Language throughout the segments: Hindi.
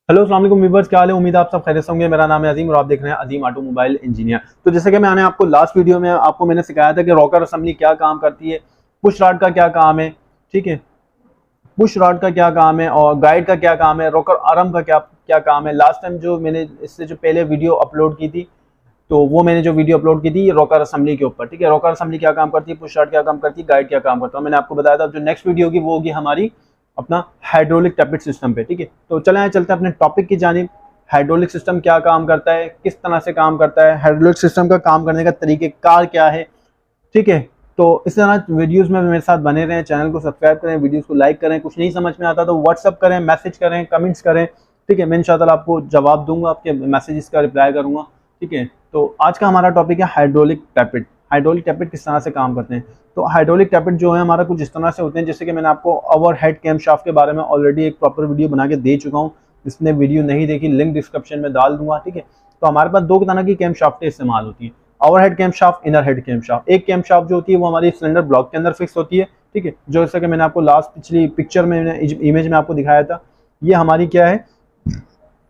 हेलो अस्सलाम वालेकुम व्यूअर्स, क्या हाल है। उम्मीद है आप सब खैरियत से होंगे। मेरा नाम है अजीम और आप देख रहे हैं अजीम ऑटोमोबाइल इंजीनियर। तो जैसे कि मैंने आपको लास्ट वीडियो में आपको मैंने सिखाया था कि रॉकर असेंबली क्या काम करती है, पुश रॉड का क्या काम है, ठीक है, पुश रॉड का क्या काम है और गाइड का क्या काम है, रॉकर आर्म का क्या क्या काम है। लास्ट टाइम जो मैंने इससे जो पहले वीडियो अपलोड की थी, तो वो मैंने जो वीडियो अपलोड की थी रॉकर असेंबली के ऊपर, ठीक है। रॉकर असेंबली क्या काम करती है, पुश रॉड क्या काम करती है, गाइड क्या काम करता है, मैंने आपको बताया था। जो नेक्स्ट वीडियो होगी वो होगी हमारी अपना हाइड्रोलिक टैपिट सिस्टम पे, ठीक है। तो चले चलते हैं अपने टॉपिक की जानिब। हाइड्रोलिक सिस्टम क्या काम करता है, किस तरह से काम करता है, हाइड्रोलिक सिस्टम का काम करने का तरीक़ेकार क्या है, ठीक है। तो इस तरह वीडियोस में मेरे साथ बने रहें, चैनल को सब्सक्राइब करें, वीडियोस को लाइक करें। कुछ नहीं समझ में आता तो व्हाट्सअप करें, मैसेज करें, कमेंट्स करें, ठीक है। मैं इंशाल्लाह आपको जवाब दूंगा, आपके मैसेजेस का रिप्लाई करूंगा, ठीक है। तो आज का हमारा टॉपिक है हाइड्रोलिक टैपिट। हाइड्रोलिक टैपिट किस तरह से काम करते हैं। तो हाइड्रोलिक टैपिट जो है हमारा कुछ इस तरह से होते हैं, जैसे कि मैंने आपको ओवर हेड कैम शाफ्ट के बारे में ऑलरेडी एक प्रॉपर वीडियो बना के दे चुका हूँ। इसने वीडियो नहीं देखी, लिंक डिस्क्रिप्शन में डाल दूंगा, ठीक है। तो हमारे पास दो तरह की कैम शाफ्टें इस्तेमाल होती है, overhead cam shaft, inner head cam shaft. एक कैम शाफ्ट जो होती है वो हमारी सिलेंडर ब्लॉक के अंदर फिक्स होती है, ठीक है। जो जैसा कि मैंने आपको लास्ट पिछली पिक्चर में इमेज में आपको दिखाया था, ये हमारी क्या है,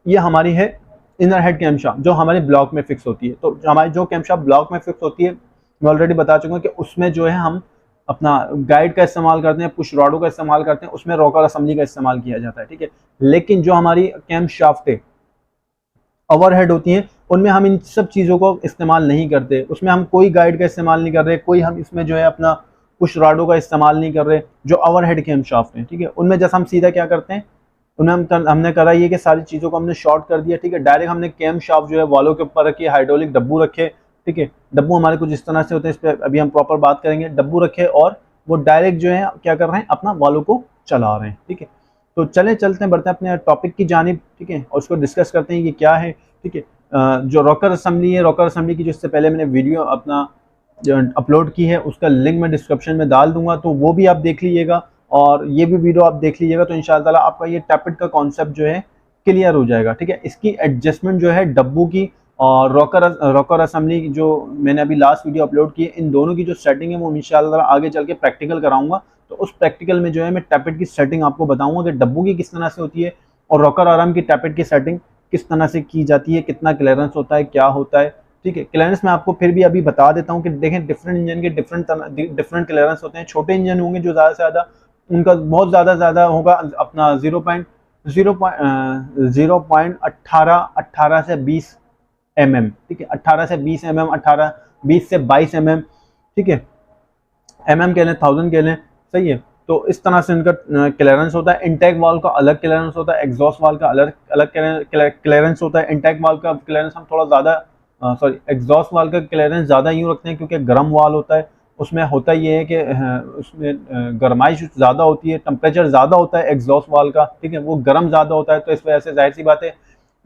ये हमारी है इनर हेड कैम शाफ्ट जो हमारे ब्लॉक में फिक्स होती है। तो हमारी जो कैम शाफ्ट ब्लॉक में फिक्स होती है, मैं ऑलरेडी बता चुका हूँ कि उसमें जो है हम अपना गाइड का इस्तेमाल करते हैं, पुश रॉडों का इस्तेमाल करते हैं, उसमें रॉकर असेंबली का इस्तेमाल किया जाता है, ठीक है। लेकिन जो हमारी कैम शाफ्ट है, ओवरहेड होती हैं, उनमें हम इन सब चीज़ों को इस्तेमाल नहीं करते। उसमें हम कोई गाइड का इस्तेमाल नहीं कर रहे, कोई हम इसमें जो है अपना पुश रॉडों का इस्तेमाल नहीं कर रहे। जो ओवरहेड के हम शाफ्ट हैं, ठीक है, उनमें जैसा हम सीधा क्या करते हैं, उनमें हमने करा ये कि सारी चीज़ों को हमने शॉर्ट कर दिया, ठीक है। डायरेक्ट हमने कैम शाफ्ट जो है वालों के ऊपर रखी, हाइड्रोलिक डब्बू रखे, ठीक है। डब्बू हमारे कुछ इस तरह से होते हैं, इस पर अभी हम प्रॉपर बात करेंगे। डब्बू रखे और वो डायरेक्ट जो है क्या कर रहे हैं, अपना वालों को चला रहे हैं, ठीक है। तो चलते हैं, बढ़ते हैं अपने टॉपिक की जानिब, ठीक है, और उसको डिस्कस करते हैं कि क्या है, ठीक है। जो रॉकर असेंबली है, रॉकर असेंबली की जो इससे पहले मैंने वीडियो अपना जो अपलोड की है उसका लिंक मैं डिस्क्रिप्शन में डाल दूंगा, तो वो भी आप देख लीजिएगा और ये भी वीडियो आप देख लीजिएगा। तो इंशाअल्लाह ताला आपका ये टैपिट का कॉन्सेप्ट जो है क्लियर हो जाएगा, ठीक है। इसकी एडजस्टमेंट जो है डब्बू की और रॉकर असेंबली जो मैंने अभी लास्ट वीडियो अपलोड की है, इन दोनों की जो सेटिंग है वो इंशाअल्लाह ताला आगे चल के प्रैक्टिकल कराऊंगा। तो उस प्रैक्टिकल में जो है मैं टैपिट की सेटिंग आपको बताऊंगा कि डब्बू की किस तरह से होती है और रॉकर आर्म की टैपिट की सेटिंग किस तरह से की जाती है, कितना क्लियरेंस होता है, क्या होता है, ठीक है। क्लियरेंस मैं आपको फिर भी अभी बता देता हूँ कि देखें डिफरेंट इंजन के डिफरेंट क्लियरेंस होते हैं। छोटे इंजन होंगे जो ज़्यादा से ज़्यादा, उनका बहुत ज़्यादा होगा अपना 0.18 से 20 mm, ठीक है। 18 से 20 mm, 18 20 से 22 mm, ठीक है। कह लें, 1000 कह लें, सही है। तो इस तरह से इनका क्लियरेंस होता है। इंटेक वाल्व का अलग क्लियरेंस होता है, एग्जॉस्ट वाल्व का अलग अलग क्लियरेंस होता है। इंटेक वाल्व का क्लियरेंस हम थोड़ा ज़्यादा, सॉरी, एग्जॉस्ट वाल्व का क्लियरेंस ज़्यादा यूँ रखते हैं क्योंकि गर्म वाल्व होता है। उसमें होता ये है कि उसमें गर्माइश ज़्यादा होती है, टेम्परेचर ज़्यादा होता है एग्जॉस्ट वाल्व का, ठीक है, वो गर्म ज़्यादा होता है। तो इस वजह से जाहिर सी बात है,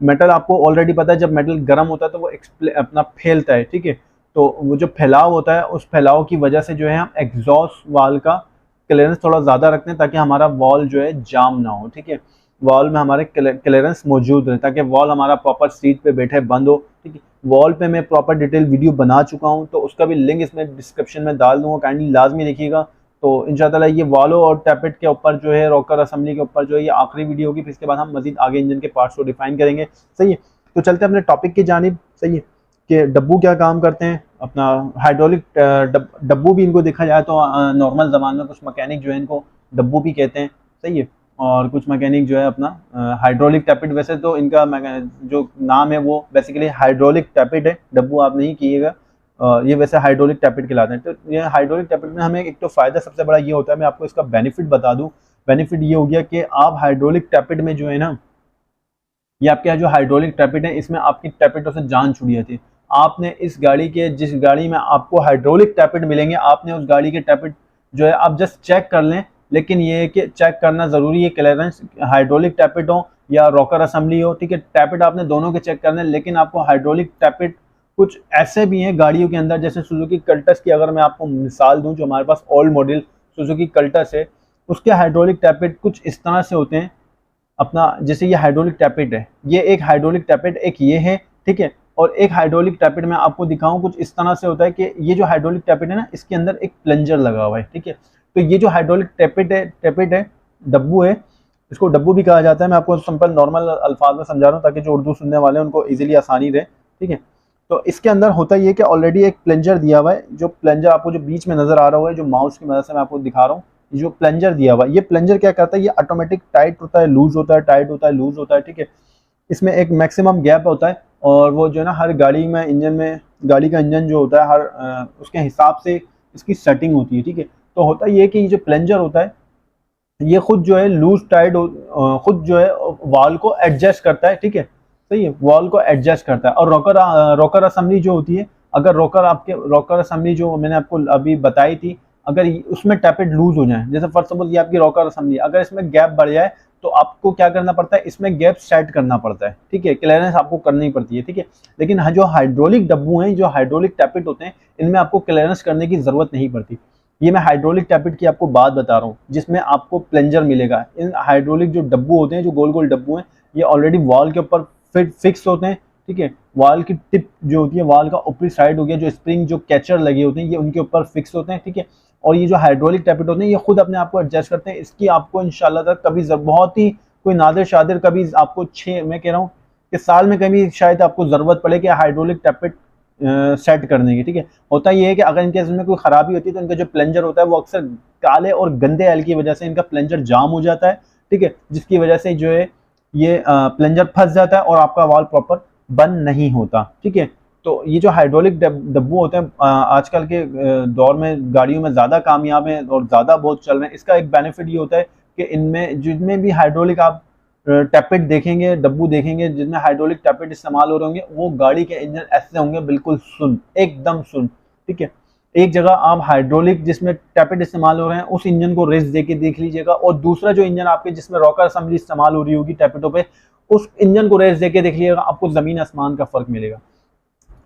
मेटल आपको ऑलरेडी पता है जब मेटल गर्म होता है तो वो अपना फैलता है, ठीक है। तो वो जो फैलाव होता है, उस फैलाव की वजह से जो है हम एग्जॉस्ट वाल्व का क्लियरेंस थोड़ा ज़्यादा रखते हैं ताकि हमारा वॉल जो है जाम ना हो, ठीक है। वॉल में हमारे क्लियरेंस मौजूद रहे ताकि वॉल हमारा प्रॉपर सीट पे बैठे, बंद हो, ठीक है। वॉल पे मैं प्रॉपर डिटेल वीडियो बना चुका हूँ, तो उसका भी लिंक इसमें डिस्क्रिप्शन में डाल दूंगा, काइंडली लाजमी देखिएगा। तो इंशाल्लाह ये वॉलो और टैपिट के ऊपर जो है, रॉकर असेंबली के ऊपर जो है, ये आखिरी वीडियो होगी। फिर इसके बाद हम मजीद आगे इंजन के पार्ट्स को डिफाइन करेंगे, सही है। तो चलते हैं अपने टॉपिक की जानिब, सही है, कि डब्बू क्या काम करते हैं। अपना हाइड्रोलिक डब्बू भी इनको देखा जाए तो नॉर्मल ज़माने में कुछ मैकेनिक जो है इनको डब्बू भी कहते हैं, सही है। और कुछ मैकेनिक जो है अपना हाइड्रोलिक टैपिट, वैसे तो इनका जो नाम है वो बेसिकली हाइड्रोलिक टैपिट है, डब्बू आप नहीं कीजिएगा। ये वैसे हाइड्रोलिक टैपिट कहलाते हैं। तो ये हाइड्रोलिक टैपिट में हमें एक तो फ़ायदा सबसे बड़ा ये होता है, मैं आपको इसका बेनिफिट बता दूँ। बेनिफिट ये हो गया कि आप हाइड्रोलिक टैपिट में जो है ना, ये आपके यहाँ जो हाइड्रोलिक टैपिट है, इसमें आपकी टैपिटों से जान छुड़ी जाती है। आपने इस गाड़ी के, जिस गाड़ी में आपको हाइड्रोलिक टैपिट मिलेंगे, आपने उस गाड़ी के टैपिट जो है आप जस्ट चेक कर लें। लेकिन ये है कि चेक करना ज़रूरी है, क्लियरेंस हाइड्रोलिक टैपिट हो या रॉकर असेंबली हो, ठीक है। टैपिट आपने दोनों के चेक करने, लेकिन आपको हाइड्रोलिक टैपिट कुछ ऐसे भी हैं गाड़ियों के अंदर, जैसे सुजुकी कल्टस की अगर मैं आपको मिसाल दूँ, जो हमारे पास ओल्ड मॉडल सुजुकी कल्टस है, उसके हाइड्रोलिक टैपिट कुछ इस तरह से होते हैं अपना, जैसे ये हाइड्रोलिक टैपिट है, ये एक हाइड्रोलिक टैपिट एक ये है, ठीक है। और एक हाइड्रोलिक टैपिट में आपको दिखाऊं कुछ इस तरह से होता है कि ये जो हाइड्रोलिक टैपिट है ना, इसके अंदर एक प्लंजर लगा हुआ है, ठीक है। तो ये जो हाइड्रोलिक टैपिट है डब्बू है, इसको डब्बू भी कहा जाता है। मैं आपको सिंपल नॉर्मल अल्फाज में समझा रहा हूँ ताकि जो उर्दू सुनने वाले हैं उनको इजीली आसानी रहे, ठीक है। तो इसके अंदर होता ये कि ऑलरेडी एक प्लंजर दिया हुआ है, जो प्लंजर आपको जो बीच में नजर आ रहा हुआ है, जो माउस की मदद से मैं आपको दिखा रहा हूँ, जो प्लंजर दिया हुआ है, ये प्लंजर क्या करता है, ये ऑटोमेटिक टाइट होता है, लूज होता है, टाइट होता है, लूज होता है, ठीक है। इसमें एक मैक्सिमम गैप होता है, और वो जो है ना हर गाड़ी में इंजन में, गाड़ी का इंजन जो होता है हर उसके हिसाब से इसकी सेटिंग होती है, ठीक है। तो होता ये कि ये जो प्लंजर होता है ये खुद जो है लूज टाइट खुद जो है वाल को एडजस्ट करता है, ठीक है, सही है, वाल को एडजस्ट करता है। और रॉकर असेंबली जो होती है, अगर रॉकर असेंबली जो मैंने आपको अभी बताई थी, अगर उसमें टैपेट लूज हो जाए, जैसे फर्स्ट ऑफ ऑल ये आपकी रॉकर असेंबली, अगर इसमें गैप बढ़ जाए तो आपको क्या करना पड़ता है, इसमें गैप सेट करना पड़ता है, ठीक है, क्लियरेंस आपको करनी पड़ती है, ठीक है। लेकिन जो हाइड्रोलिक डब्बू हैं, जो हाइड्रोलिक टैपेट होते हैं, इनमें आपको क्लियरेंस करने की जरूरत नहीं पड़ती। ये मैं हाइड्रोलिक टैपेट की आपको बात बता रहा हूँ जिसमें आपको प्लंजर मिलेगा। इन हाइड्रोलिक जो डब्बू होते हैं, जो गोल गोल डब्बू हैं, ये ऑलरेडी वॉल के ऊपर फिक्स होते हैं, ठीक है। वॉल की टिप जो होती है, वॉल का ऊपरी साइड हो गया, जो स्प्रिंग जो कैचर लगे होते हैं, ये उनके ऊपर फिक्स होते हैं, ठीक है। और ये जो हाइड्रोलिक टैपेट होते हैं, ये खुद अपने आप को एडजस्ट करते हैं। इसकी आपको इंशाल्लाह तक कभी बहुत ही कोई नादिर शादिर कभी आपको मैं कह रहा हूँ कि साल में कभी शायद आपको जरूरत पड़े कि हाइड्रोलिक टैपेट सेट करने की, ठीक है। होता ये है कि अगर इनके में कोई खराबी होती है तो इनका जो प्लंजर होता है वो अक्सर काले और गंदे एल की वजह से इनका प्लंजर जाम हो जाता है, ठीक है, जिसकी वजह से जो है ये प्लंजर फंस जाता है और आपका वाल प्रॉपर बंद नहीं होता, ठीक है। तो ये जो हाइड्रोलिक डब्बू होते हैं आजकल के दौर में गाड़ियों में ज़्यादा कामयाब हैं और ज़्यादा बहुत चल रहे हैं। इसका एक बेनिफिट ये होता है कि इनमें जिनमें भी हाइड्रोलिक आप टैपेट देखेंगे, डब्बू देखेंगे जिनमें हाइड्रोलिक टैपेट इस्तेमाल हो रहे होंगे, वो गाड़ी के इंजन ऐसे होंगे बिल्कुल सुन, एकदम सुन, ठीक है। एक जगह आप हाइड्रोलिक जिसमें टैपेट इस्तेमाल हो रहे हैं उस इंजन को रेस दे के देख लीजिएगा, और दूसरा जो इंजन आपके जिसमें रॉकर असेंबली इस्तेमाल हो रही होगी टैपेटों पे, उस इंजन को रेस दे के देख लीजिएगा, आपको जमीन आसमान का फर्क मिलेगा।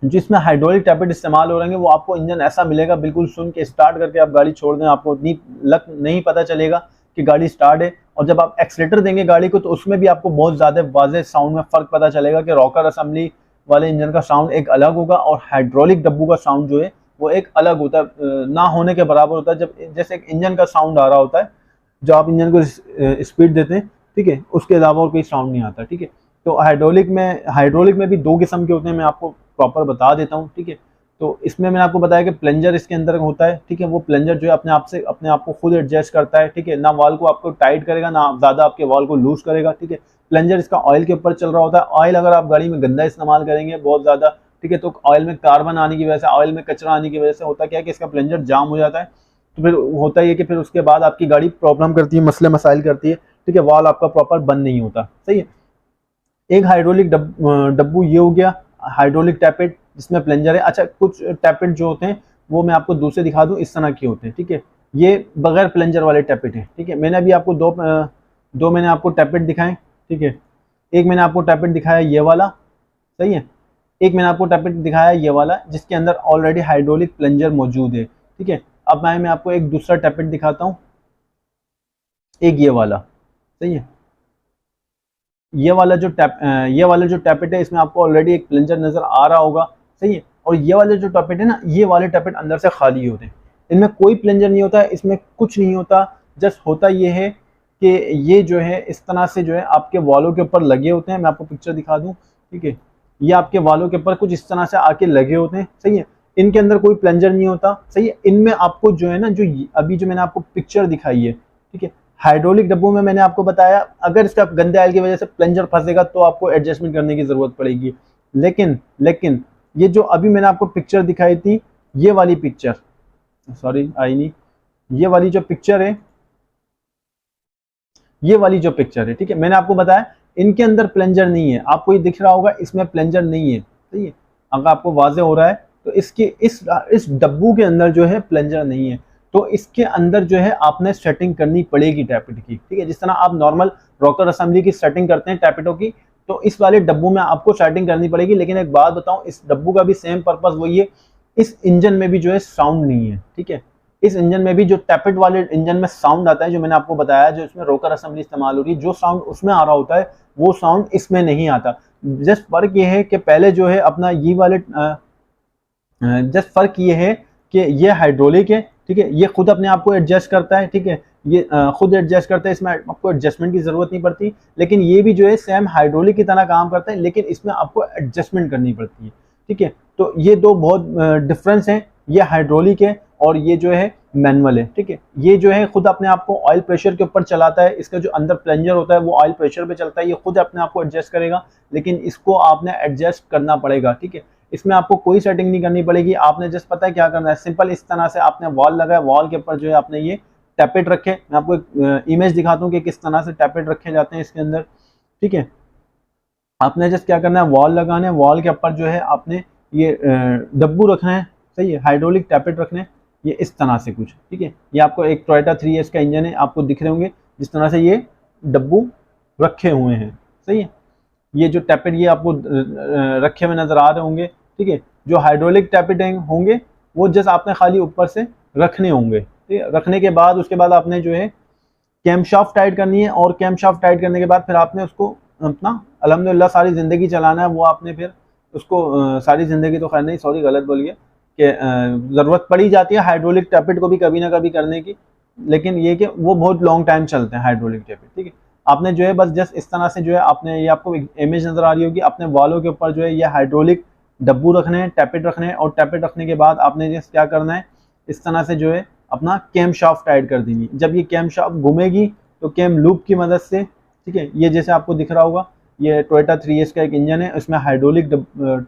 जिसमें हाइड्रोलिक टैपेट इस्तेमाल हो रहे हैं वो आपको इंजन ऐसा मिलेगा बिल्कुल सुन के, स्टार्ट करके आप गाड़ी छोड़ दें आपको उतनी लग नहीं पता चलेगा कि गाड़ी स्टार्ट है। और जब आप एक्सीलेटर देंगे गाड़ी को तो उसमें भी आपको बहुत ज़्यादा वाज़ेह साउंड में फ़र्क पता चलेगा कि रॉकर असेंबली वाले इंजन का साउंड एक अलग होगा और हाइड्रोलिक डब्बू का साउंड जो है वो एक अलग होता है, ना होने के बराबर होता है। जब जैसे एक इंजन का साउंड आ रहा होता है जब आप इंजन को स्पीड देते हैं, ठीक है, उसके अलावा और कोई साउंड नहीं आता, ठीक है। तो हाइड्रोलिक में भी दो किस्म के होते हैं, मैं आपको प्रॉपर बता देता हूँ, ठीक है। तो इसमें मैंने आपको बताया कि प्लंजर इसके अंदर होता है, ठीक है। वो प्लंजर जो है अपने आप को खुद एडजस्ट करता है, ठीक है, ना वॉल को आपको टाइट करेगा ना ज़्यादा आपके वॉल को लूज करेगा, ठीक है। प्लंजर इसका ऑयल के ऊपर चल रहा होता है। ऑयल अगर आप गाड़ी में गंदा इस्तेमाल करेंगे बहुत ज़्यादा, ठीक है, तो ऑयल में कार्बन आने की वजह से, ऑयल में कचरा आने की वजह से होता क्या है कि इसका प्लंजर जाम हो जाता है। तो फिर होता है कि फिर उसके बाद आपकी गाड़ी प्रॉब्लम करती है, मसले मसाइल करती है, ठीक है, वॉल आपका प्रॉपर बंद नहीं होता, सही है। एक हाइड्रोलिक डब्बू ये हो गया, हाइड्रोलिक टैपेट जिसमें प्लंजर है। अच्छा, कुछ टैपेट जो होते हैं वो मैं आपको दूसरे दिखा दूं, इस तरह के होते हैं, ठीक है। ये बगैर प्लंजर वाले टैपेट हैं, ठीक है। मैंने अभी आपको दो मैंने आपको टैपेट दिखाए, ठीक है। एक मैंने आपको टैपेट दिखाया ये वाला, सही है। एक मैंने आपको टैपेट दिखाया ये वाला जिसके अंदर ऑलरेडी हाइड्रोलिक प्लंजर मौजूद है, ठीक है। अब मैं आपको एक दूसरा टैपेट दिखाता हूँ, एक ये वाला, सही है। ये वाला जो टैपेट है इसमें आपको ऑलरेडी एक प्लंजर नजर आ रहा होगा, सही है। और ये वाले जो टैपेट है ना, ये वाले टैपेट अंदर से खाली होते हैं, इनमें कोई प्लंजर नहीं होता है, इसमें कुछ नहीं होता। जस्ट होता ये है कि ये जो है इस तरह से जो है आपके वालों के ऊपर लगे होते हैं। मैं आपको पिक्चर दिखा दूं, ठीक है, ये आपके वालों के ऊपर कुछ इस तरह से आके लगे होते हैं, सही है। इनके अंदर कोई प्लंजर नहीं होता, सही है। इनमें आपको जो है ना, जो अभी जो मैंने आपको पिक्चर दिखाई है, ठीक है, हाइड्रोलिक डब्बों में मैंने आपको बताया अगर इसका गंदे ऑयल की वजह से प्लंजर फंसेगा तो आपको एडजस्टमेंट करने की जरूरत पड़ेगी। लेकिन ये जो अभी मैंने आपको पिक्चर दिखाई थी, ये वाली पिक्चर, सॉरी आई नहीं, ये वाली जो पिक्चर है, ये वाली जो पिक्चर है, ठीक है, मैंने आपको बताया इनके अंदर प्लंजर नहीं है। आपको ये दिख रहा होगा इसमें प्लंजर नहीं है, सही है। अगर आपको वाजे हो रहा है तो इसके इस डब्बू के अंदर जो है प्लंजर नहीं है। तो इसके अंदर जो है आपने सेटिंग करनी पड़ेगी टैपेट की, ठीक है। जिस तरह आप नॉर्मल रॉकर असेंबली की सेटिंग करते हैं टैपेटों की, तो इस वाले डब्बू में आपको सेटिंग करनी पड़ेगी। लेकिन एक बात बताऊं, इस डब्बू का भी सेम पर्पस वही है, इस इंजन में भी जो है साउंड नहीं है, ठीक है। इस इंजन में भी जो टैपेट वाले इंजन में साउंड आता है, जो मैंने आपको बताया, जो इसमें रॉकर असेंबली इस्तेमाल हो रही है, जो साउंड उसमें आ रहा होता है वो साउंड इसमें नहीं आता। जस्ट फर्क ये है कि पहले जो है अपना ये वाले जस्ट फर्क ये है कि ये हाइड्रोलिक है, ठीक है, ये खुद अपने आप को एडजस्ट करता है, ठीक है। ये खुद एडजस्ट करता है, इसमें आपको एडजस्टमेंट की ज़रूरत नहीं पड़ती। लेकिन ये भी जो है सेम हाइड्रोलिक की तरह काम करता है, लेकिन इसमें आपको एडजस्टमेंट करनी पड़ती है, ठीक है। तो ये दो बहुत डिफरेंस हैं, ये हाइड्रोलिक है और ये जो है मैनुअल है, ठीक है। ये जो है खुद अपने आप को ऑयल प्रेशर के ऊपर चलाता है, इसका जो अंदर प्लंजर होता है वो ऑयल प्रेशर पे चलता है, ये खुद अपने आप को एडजस्ट करेगा, लेकिन इसको आपने एडजस्ट करना पड़ेगा, ठीक है। इसमें आपको कोई सेटिंग नहीं करनी पड़ेगी, आपने जस्ट पता है क्या करना है, सिंपल इस तरह से आपने वॉल लगाया, वॉल के ऊपर जो है आपने ये टैपेट रखे। मैं आपको एक इमेज दिखाता हूँ कि किस तरह से टैपेट रखे जाते हैं इसके अंदर, ठीक है। आपने जस्ट क्या करना है, वॉल लगाना है, वॉल के ऊपर जो है आपने ये डब्बू रखना है, सही है, हाइड्रोलिक टैपेट रखने हैं, ये इस तरह से कुछ, ठीक है। ये आपको एक टोयोटा 3S का इंजन है, आपको दिख रहे होंगे जिस तरह से ये डब्बू रखे हुए हैं, सही है। ये जो टैपेट ये आपको रखे हुए नजर आ रहे होंगे, ठीक है। जो हाइड्रोलिक टैपेट होंगे वो जस्ट आपने खाली ऊपर से रखने होंगे, ठीक है। रखने के बाद उसके बाद आपने जो है कैमशाफ्ट टाइट करनी है, और कैमशाफ्ट टाइट करने के बाद फिर आपने उसको अपना अल्हम्दुलिल्लाह सारी ज़िंदगी चलाना है। वो आपने फिर उसको सारी ज़िंदगी तो खैर नहीं, सॉरी गलत बोल गया, कि ज़रूरत पड़ी जाती है हाइड्रोलिक टैपेट को भी कभी ना कभी करने की, लेकिन ये कि वो बहुत लॉन्ग टाइम चलते हैं हाइड्रोलिक टैपेट, ठीक है। आपने जो है बस जस्ट इस तरह से जो है आपने, ये आपको इमेज नज़र आ रही होगी, अपने वालों के ऊपर जो है ये हाइड्रोलिक डब्बू रखने हैं, टैपेट रखने हैं, और टैपेट रखने के बाद आपने जस्ट क्या करना है, इस तरह से जो है अपना कैम शाफ्ट टाइट कर देंगी। जब ये कैम शाफ्ट घूमेगी तो कैम लूप की मदद से, ठीक है, ये जैसे आपको दिख रहा होगा, ये टोयोटा 3S का एक इंजन है, इसमें हाइड्रोलिक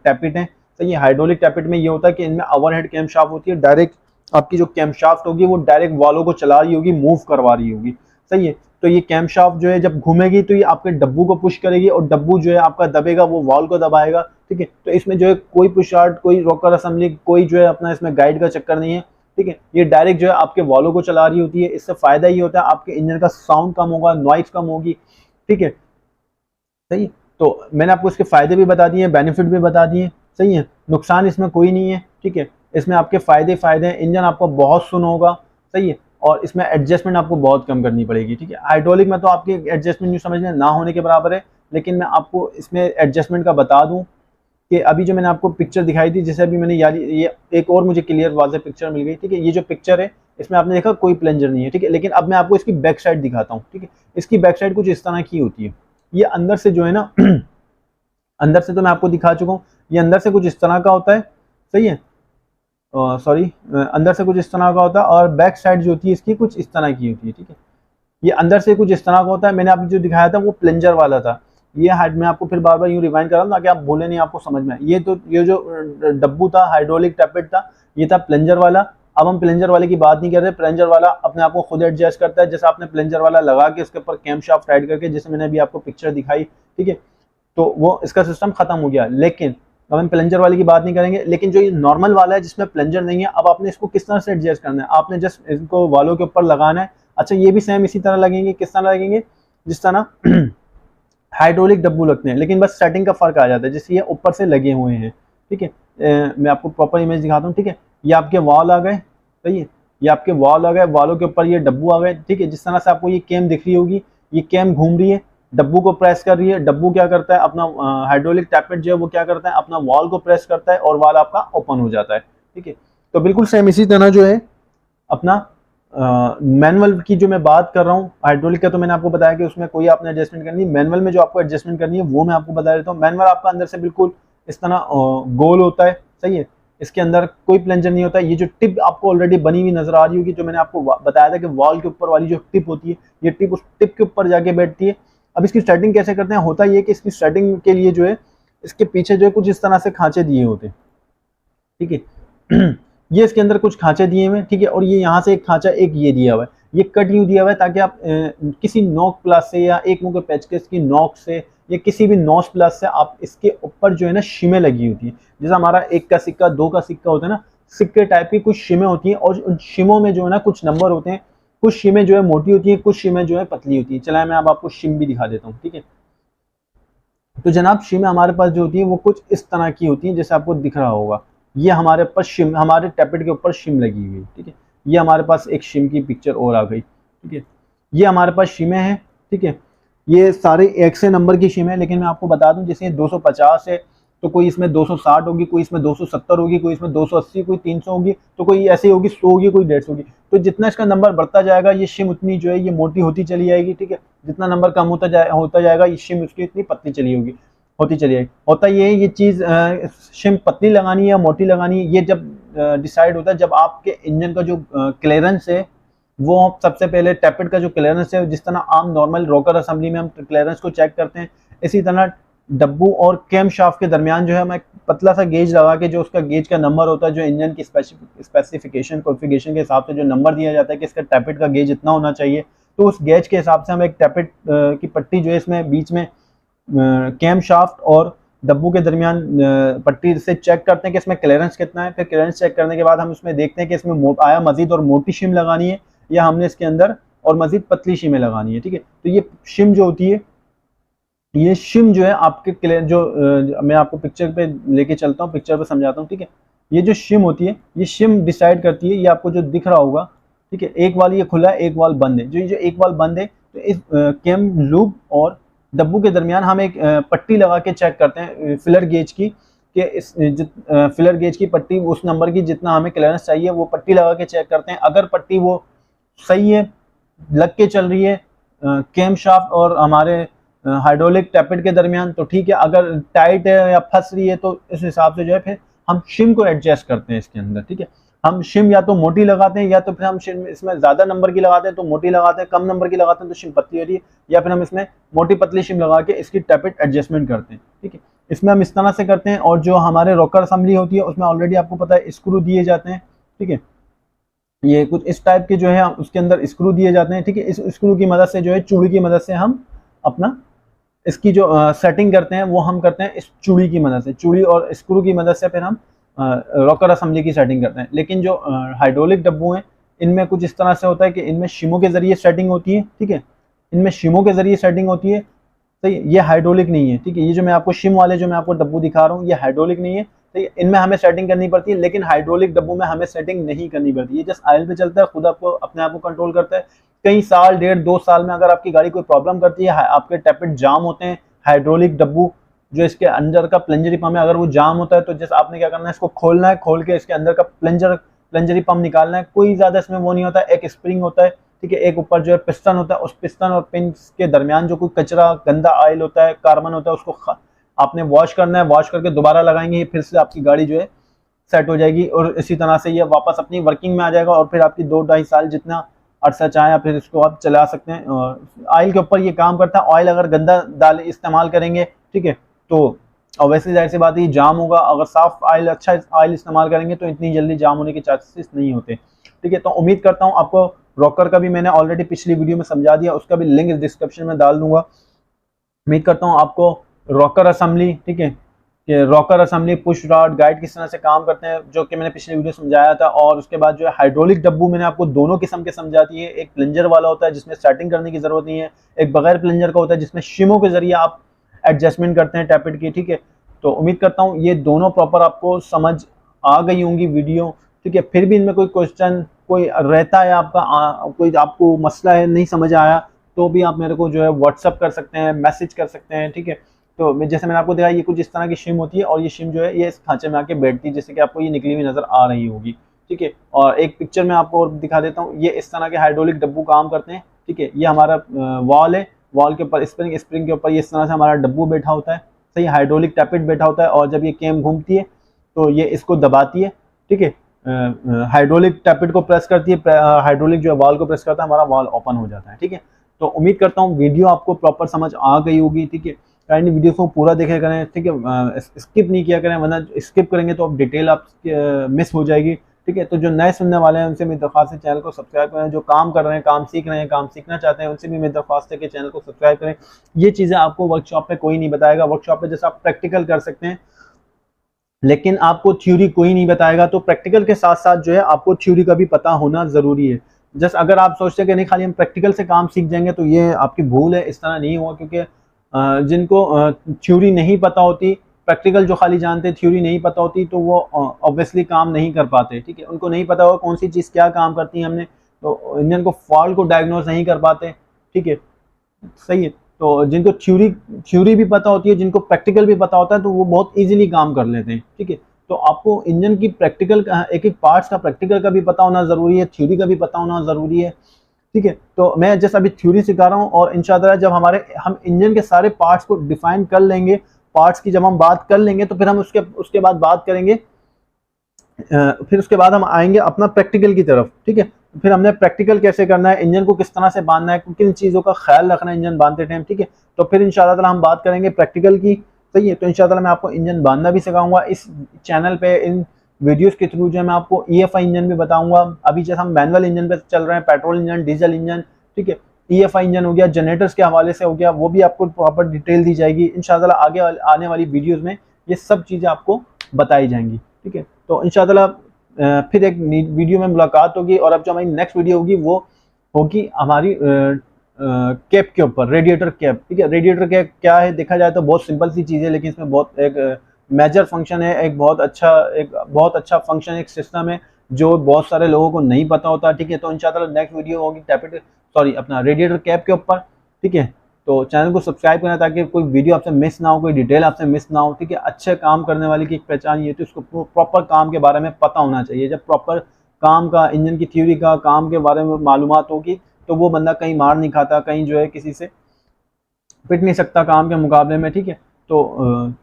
टैपेट है। तो ये हाइड्रोलिक टैपेट में ये होता है कि इनमें ओवरहेड कैम शाफ्ट होती है, डायरेक्ट आपकी जो कैम शाफ्ट होगी वो डायरेक्ट वालों को चला रही होगी, मूव करवा रही होगी, सही है। तो ये कैम शाफ्ट जो है जब घूमेगी तो ये आपके डब्बू को पुश करेगी, और डब्बू जो है आपका दबेगा, वो वॉल को दबाएगा, ठीक है। तो इसमें जो है कोई पुश स्टार्ट, कोई रॉकर असेंबली, कोई जो है अपना इसमें गाइड का चक्कर नहीं है, ठीक है। ये डायरेक्ट जो है आपके वॉलों को चला रही होती है। इससे फायदा ये होता है आपके इंजन का साउंड कम होगा, नॉइज कम होगी, ठीक है, सही है। तो मैंने आपको इसके फायदे भी बता दिए, बेनिफिट भी बता दिए, सही है। नुकसान इसमें कोई नहीं है, ठीक है। इसमें आपके फायदे हैं, इंजन आपको बहुत सुन होगा, सही है, और इसमें एडजस्टमेंट आपको बहुत कम करनी पड़ेगी, ठीक है। हाइड्रोलिक में तो आपकी एडजस्टमेंट यूँ समझ लें ना होने के बराबर है, लेकिन मैं आपको इसमें एडजस्टमेंट का बता दूं कि अभी जो मैंने आपको पिक्चर दिखाई थी, जैसे अभी मैंने यार ये एक और मुझे क्लियर वाज़ेह पिक्चर मिल गई, ठीक है। ये जो पिक्चर है इसमें आपने देखा कोई प्लंजर नहीं है, ठीक है। लेकिन अब मैं आपको इसकी बैक साइड दिखाता हूँ, ठीक है। इसकी बैक साइड कुछ इस तरह की होती है। ये अंदर से जो है ना अंदर से तो मैं आपको दिखा चुका हूँ, ये अंदर से कुछ इस तरह का होता है, सही है, सॉरी, अंदर से कुछ इस तरह का होता है, और बैक साइड जो होती है इसकी कुछ इस तरह की होती है, ठीक है। ये अंदर से कुछ इस तरह का होता है। मैंने आपको जो दिखाया था वो प्लंजर वाला था, ये हाइड में आपको फिर बार बार यूँ रिवाइंड कर रहा हूँ ताकि आप भूले नहीं, आपको समझ में आए। ये जो डब्बू था, हाइड्रोलिक टैपेट था, ये था प्लंजर वाला। अब हम प्लंजर वाले की बात नहीं कर रहे, प्लंजर वाला अपने आप को खुद एडजस्ट करता है, जैसे आपने प्लंजर वाला लगा के उसके ऊपर कैम शाफ्ट टाइट करके, जैसे मैंने अभी आपको पिक्चर दिखाई, ठीक है, तो वो इसका सिस्टम खत्म हो गया। लेकिन अब हम प्लंजर वाले की बात नहीं करेंगे, लेकिन जो ये नॉर्मल वाला है जिसमें प्लंजर नहीं है, अब आपने इसको किस तरह से एडजस्ट करना है, आपने जस्ट इसको वालों के ऊपर लगाना है। अच्छा, ये भी सेम इसी तरह लगेंगे, किस तरह लगेंगे, जिस तरह हाइड्रोलिक डब्बू लगते हैं, लेकिन बस सेटिंग का फर्क आ जाता है, जैसे ये ऊपर से लगे हुए हैं, ठीक है। मैं आपको प्रॉपर इमेज दिखाता हूँ, ठीक है। ये आपके वॉल आ गए, सही है, ये आपके वॉल आ गए, वॉलों के ऊपर ये डब्बू आ गए, ठीक है। जिस तरह से आपको ये कैम दिख रही होगी, ये कैम घूम रही है, डब्बू को प्रेस कर रही है, डब्बू क्या करता है, अपना हाइड्रोलिक टैपेट जो है वो क्या करता है, अपना वॉल को प्रेस करता है, और वॉल आपका ओपन हो जाता है, ठीक है। तो बिल्कुल सेम इसी तरह जो है अपना मैनुअल की जो मैं बात कर रहा हूँ, हाइड्रोलिक का तो मैंने आपको बताया कि उसमें कोई आपने एडजस्टमेंट करनी है। मैनुअल में जो आपको एडजस्टमेंट करनी है वो मैं आपको बता देता हूँ। मैनुअल आपका अंदर से बिल्कुल इस तरह गोल होता है, सही है, इसके अंदर कोई प्लंजर नहीं होता है। ये जो टिप आपको ऑलरेडी बनी हुई नजर आ रही होगी, जो मैंने आपको बताया था कि वॉल के ऊपर वाली जो टिप होती है, ये टिप उस टिप के ऊपर जाके बैठती है। अब इसकी सेटिंग कैसे करते हैं, होता ये कि इसकी सेटिंग के लिए जो है इसके पीछे जो है कुछ इस तरह से खांचे दिए होते हैं, ठीक है। ये इसके अंदर कुछ खांचे दिए हुए हैं, ठीक है, और ये यहाँ से एक खांचा एक ये दिया हुआ है, ये कट यूँ दिया हुआ है ताकि आप किसी नॉक प्लस से या एक मुंह के पेचकस की नॉक से या किसी भी नॉच प्लस से आप इसके ऊपर जो है ना शिमें लगी होती है, जैसा हमारा 1 का सिक्का 2 का सिक्का होता है ना, सिक्के टाइप की कुछ शिमें होती हैं, और उन शिमों में जो है ना कुछ नंबर होते हैं, कुछ शिमें जो है मोटी होती है, कुछ शिमें जो है पतली होती है। चला मैं अब आपको शिम भी दिखा देता हूँ, ठीक है। तो जनाब शिमें हमारे पास जो होती है वो कुछ इस तरह की होती है, जैसे आपको दिख रहा होगा, ये हमारे पास शिम, हमारे टैपेट के ऊपर शिम लगी हुई है, ठीक है। ये हमारे पास एक शिम की पिक्चर और आ गई, ठीक है। ये हमारे पास शिमें हैं, ठीक है। ये सारे 1 से नंबर की शिम है, लेकिन मैं आपको बता दूं जैसे 250 है, तो कोई इसमें 260 होगी, कोई इसमें 270 होगी, कोई इसमें 280, कोई 300 होगी, तो कोई ऐसी होगी 100 होगी, कोई 150 होगी। तो जितना इसका नंबर बढ़ता जाएगा ये शिम उतनी जो है ये मोटी होती चली जाएगी, ठीक है। जितना नंबर कम होता जाएगा ये शिम उसकी इतनी पतली चली होगी, होती चली जाएगी। होता ये चीज़ शिम पतली लगानी है या मोटी लगानी है, ये जब डिसाइड होता है जब आपके इंजन का जो क्लियरेंस है वो सबसे पहले टैपेट का जो क्लियरेंस है, जिस तरह आम नॉर्मल रोकर असेंबली में हम क्लियरेंस को चेक करते हैं, इसी तरह डब्बू और कैम शाफ्ट के दरमियान जो है हम एक पतला सा गेज लगा के, जो उसका गेज का नंबर होता है, जो इंजन की स्पेसिफिकेशन कॉन्फ़िगरेशन के हिसाब से जो नंबर दिया जाता है कि इसका टैपेट का गेज इतना होना चाहिए, तो उस गेज के हिसाब से हम एक टैपेट की पट्टी जो है इसमें बीच में कैम शाफ्ट और डब्बू के दरमियान पट्टी से चेक करते हैं कि इसमें क्लियरेंस कितना है। फिर क्लियरेंस चेक करने के बाद हम उसमें देखते हैं कि इसमें आया मजीद और मोटी शिम लगानी है या हमने इसके अंदर और मजीद पतली शिमें लगानी है, ठीक है। तो ये शिम जो होती है, ये शिम जो है आपके मैं आपको पिक्चर पे लेके चलता हूँ, पिक्चर पे समझाता हूँ, ठीक है। ये जो शिम होती है ये शिम डिसाइड करती है, ये आपको जो दिख रहा होगा, ठीक है, एक वाल ये खुला है, एक वाल बंद है। जो एक वाल बंद है तो इस कैम लूप और डब्बू के दरमियान हम एक पट्टी लगा के चेक करते हैं फिलर गेज की, कि इस फिलर गेज की पट्टी उस नंबर की जितना हमें क्लियरेंस चाहिए वो पट्टी लगा के चेक करते हैं। अगर पट्टी वो सही है, लग के चल रही है कैम शाफ्ट और हमारे हाइड्रोलिक टैपेट के दरमियान, तो ठीक है। अगर टाइट है या फंस रही है तो इस हिसाब से जो है फिर हम शिम को एडजस्ट करते हैं इसके अंदर, ठीक है। हम शिम या तो मोटी लगाते हैं या तो फिर हम शिम इसमें ज़्यादा नंबर की लगाते हैं तो मोटी लगाते हैं, कम नंबर की लगाते हैं तो शिम पतली हो रही है, या फिर हम इसमें मोटी पतली शिम लगा के इसकी टैपेट एडजस्टमेंट करते हैं, ठीक है। इसमें हम इस तरह से करते हैं। और जो हमारे रॉकर असेंबली होती है उसमें ऑलरेडी आपको पता है स्क्रू दिए जाते हैं, ठीक है। ये कुछ इस टाइप के जो है उसके अंदर स्क्रू दिए जाते हैं, ठीक है। इस स्क्रू की मदद से जो है चूड़ी की मदद से हम अपना इसकी जो सेटिंग करते हैं वो हम करते हैं इस चूड़ी की मदद से, चूड़ी और स्क्रू की मदद से फिर हम रॉकर असेंबली की सेटिंग करते हैं। लेकिन जो हाइड्रोलिक डब्बू हैं इनमें कुछ इस तरह से होता है कि इनमें शिमों के जरिए सेटिंग होती है, ठीक है। इनमें शिमों के जरिए सेटिंग होती है, सही। ये हाइड्रोलिक नहीं है, ठीक है। ये जो मैं आपको शिम वाले जो मैं आपको डब्बू दिखा रहा हूँ ये हाइड्रोलिक नहीं है, ठीक है। इनमें हमें सेटिंग करनी पड़ती है, लेकिन हाइड्रोलिक डब्बू में हमें सेटिंग नहीं करनी पड़ती। ये जस्ट ऑयल पे चलता है, खुद आपको अपने आप को कंट्रोल करता है। कई साल, 1.5-2 साल में अगर आपकी गाड़ी कोई प्रॉब्लम करती है, आपके टैपेट जाम होते हैं, हाइड्रोलिक डब्बू जो इसके अंदर का प्लंजरी पंप है अगर वो जाम होता है, तो जैसे आपने क्या करना है, इसको खोलना है, खोल के इसके अंदर का प्लंजरी पंप निकालना है। कोई ज्यादा इसमें वो नहीं होता है, एक स्प्रिंग होता है, ठीक है। एक ऊपर जो है पिस्टन होता है, उस पिस्टन और पिन के दरमियान जो कोई कचरा, गंदा ऑयल होता है, कार्बन होता है, उसको आपने वॉश करना है। वॉश करके दोबारा लगाएंगे, फिर से आपकी गाड़ी जो है सेट हो जाएगी और इसी तरह से ये वापस अपनी वर्किंग में आ जाएगा। और फिर आपकी 2-2.5 साल जितना अरसा चाहे फिर इसको आप चला सकते हैं। ऑयल के ऊपर ये काम करता है। ऑयल अगर गंदा डाल इस्तेमाल करेंगे, ठीक है, तो ऑब्वियसली जाहिर सी बात है जाम होगा। अगर साफ ऑयल, अच्छा ऑयल इस्तेमाल करेंगे तो इतनी जल्दी जाम होने के चांसेस नहीं होते, ठीक है। तो उम्मीद करता हूँ आपको रॉकर का भी मैंने ऑलरेडी पिछली वीडियो में समझा दिया, उसका भी लिंक डिस्क्रिप्शन में डाल दूंगा। उम्मीद करता हूँ आपको रॉकर असेंबली, ठीक है, कि rocker assembly, push rod, guide किस तरह से काम करते हैं, जो कि मैंने पिछली वीडियो समझाया था। और उसके बाद जो है हाइड्रोलिक डब्बू मैंने आपको दोनों किस्म के समझा दिए। एक प्लंजर वाला होता है जिसमें सेटिंग करने की जरूरत नहीं है, एक बगैर प्लंजर का होता है जिसमें शिमों के जरिए आप एडजस्टमेंट करते हैं टैपेट की, ठीक है। तो उम्मीद करता हूँ ये दोनों प्रॉपर आपको समझ आ गई होंगी वीडियो, ठीक है। फिर भी इनमें कोई क्वेश्चन कोई रहता है आपका, कोई आपको मसला है नहीं समझ आया, तो भी आप मेरे को जो है व्हाट्सअप कर सकते हैं, मैसेज कर सकते हैं, ठीक है। तो जैसे मैंने आपको दिखाया ये कुछ इस तरह की शिम होती है और ये शिम जो है ये इस खांचे में आके बैठती है, जैसे कि आपको ये निकली हुई नजर आ रही होगी, ठीक है। और एक पिक्चर में आपको और दिखा देता हूँ, ये इस तरह के हाइड्रोलिक डब्बू काम करते हैं, ठीक है। ये हमारा वॉल है, वॉल के ऊपर स्प्रिंग के ऊपर ये इस तरह से हमारा डब्बू बैठा होता है, सही। हाइड्रोलिक टैपेट बैठा होता है और जब ये कैम घूमती है तो ये इसको दबाती है, ठीक है। हाइड्रोलिक टैपेट को प्रेस करती है, हाइड्रोलिक जो है वॉल को प्रेस करता है, हमारा वॉल ओपन हो जाता है, ठीक है। तो उम्मीद करता हूँ वीडियो आपको प्रॉपर समझ आ गई होगी, ठीक है। काइंडली वीडियो को पूरा देखा करें, ठीक है, स्किप नहीं किया करें, वरना स्किप करेंगे तो अब डिटेल आप मिस हो जाएगी, ठीक है। तो जो नए सुनने वाले हैं उनसे मेरी दरख्वास्त है चैनल को सब्सक्राइब करें, जो काम कर रहे हैं, काम सीख रहे हैं, काम सीखना चाहते हैं, उनसे भी मेरी दरख्वास्त है कि चैनल को सब्सक्राइब करें। ये चीज़ें आपको वर्कशॉप पे कोई नहीं बताएगा। वर्कशॉप पे जैसे आप प्रैक्टिकल कर सकते हैं, लेकिन आपको थ्योरी कोई नहीं बताएगा। तो प्रैक्टिकल के साथ साथ जो है आपको थ्योरी का भी पता होना ज़रूरी है। जस्ट अगर आप सोचते हैं कि नहीं खाली हम प्रैक्टिकल से काम सीख जाएंगे, तो ये आपकी भूल है, इस तरह नहीं हुआ। क्योंकि जिनको थ्योरी नहीं पता होती, प्रैक्टिकल जो खाली जानते, थ्योरी नहीं पता होती, तो वो ऑब्वियसली काम नहीं कर पाते, ठीक है। उनको नहीं पता होगा कौन सी चीज़ क्या काम करती है, हमने तो इंजन को फॉल्ट को डायग्नोज नहीं कर पाते, ठीक है, सही है। तो जिनको थ्योरी भी पता होती है, जिनको प्रैक्टिकल भी पता होता है, तो वो बहुत इजीली काम कर लेते हैं, ठीक है। तो आपको इंजन की प्रैक्टिकल एक एक पार्ट्स का प्रैक्टिकल का भी पता होना ज़रूरी है, थ्योरी का भी पता होना ज़रूरी है, ठीक है। तो मैं जस्ट अभी थ्योरी सिखा रहा हूँ, और इंशाल्लाह जब हम इंजन के सारे पार्ट्स को डिफाइन कर लेंगे, पार्ट्स की जब हम बात कर लेंगे, तो फिर हम उसके बाद बात करेंगे, फिर उसके बाद हम आएंगे अपना प्रैक्टिकल की तरफ, ठीक है। फिर हमने प्रैक्टिकल कैसे करना है, इंजन को किस तरह से बांधना है, किन चीज़ों का ख्याल रखना है इंजन बांधते टाइम, ठीक है। तो फिर इंशाल्लाह ताला हम बात करेंगे प्रैक्टिकल की, सही है। तो इंशाल्लाह ताला मैं आपको इंजन बांधना भी सिखाऊंगा इस चैनल पे, इन वीडियोस के थ्रू जो है मैं आपको EFI इंजन भी बताऊंगा। अभी जैसे हम मैनुअल इंजन पे चल रहे हैं, पेट्रोल इंजन, डीजल इंजन, ठीक है, EFI इंजन हो गया, जनरेटर्स के हवाले से हो गया, वो भी आपको प्रॉपर डिटेल दी जाएगी इंशाल्लाह। आगे आने वाली वीडियोज़ में ये सब चीज़ें आपको बताई जाएंगी, ठीक है। तो इंशाल्लाह फिर एक वीडियो में मुलाकात होगी, और अब जो हमारी नेक्स्ट वीडियो होगी वो होगी हमारी कैप के ऊपर, रेडिएटर कैप, ठीक है। रेडिएटर कैप क्या है, देखा जाए तो बहुत सिंपल सी चीज़ है, लेकिन इसमें बहुत एक मेजर फंक्शन है, एक बहुत अच्छा फंक्शन, एक सिस्टम है जो बहुत सारे लोगों को नहीं पता होता, ठीक है। तो इंशाल्लाह नेक्स्ट वीडियो होगी अपना रेडिएटर कैप के ऊपर, ठीक है। तो चैनल को सब्सक्राइब करना ताकि कोई वीडियो आपसे मिस ना हो, कोई डिटेल आपसे मिस ना हो, ठीक है। अच्छे काम करने वाले की एक पहचान ये, तो इसको प्रॉपर काम के बारे में पता होना चाहिए। जब प्रॉपर काम का, इंजन की थ्योरी का, काम के बारे में मालूमात होगी, तो वो बंदा कहीं मार नहीं खाता, कहीं जो है किसी से पिट नहीं सकता काम के मुकाबले में, ठीक है। तो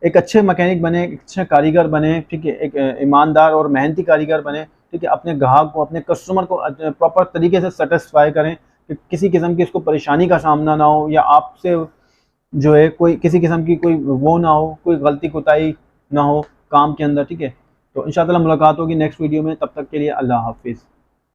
एक अच्छे मैकेनिक बने, एक अच्छे कारीगर बने, ठीक है, एक ईमानदार और मेहनती कारीगर बने, ठीक है। अपने ग्राहक को, अपने कस्टमर को प्रॉपर तरीके से सेटिस्फाई करें, कि किसी किस्म की इसको परेशानी का सामना ना हो, या आपसे जो है कोई किसी किस्म की कोई वो ना हो, कोई गलती कोताही ना हो काम के अंदर, ठीक है। तो इंशाल्लाह मुलाकात होगी नेक्स्ट वीडियो में, तब तक के लिए अल्लाह हाफिज़।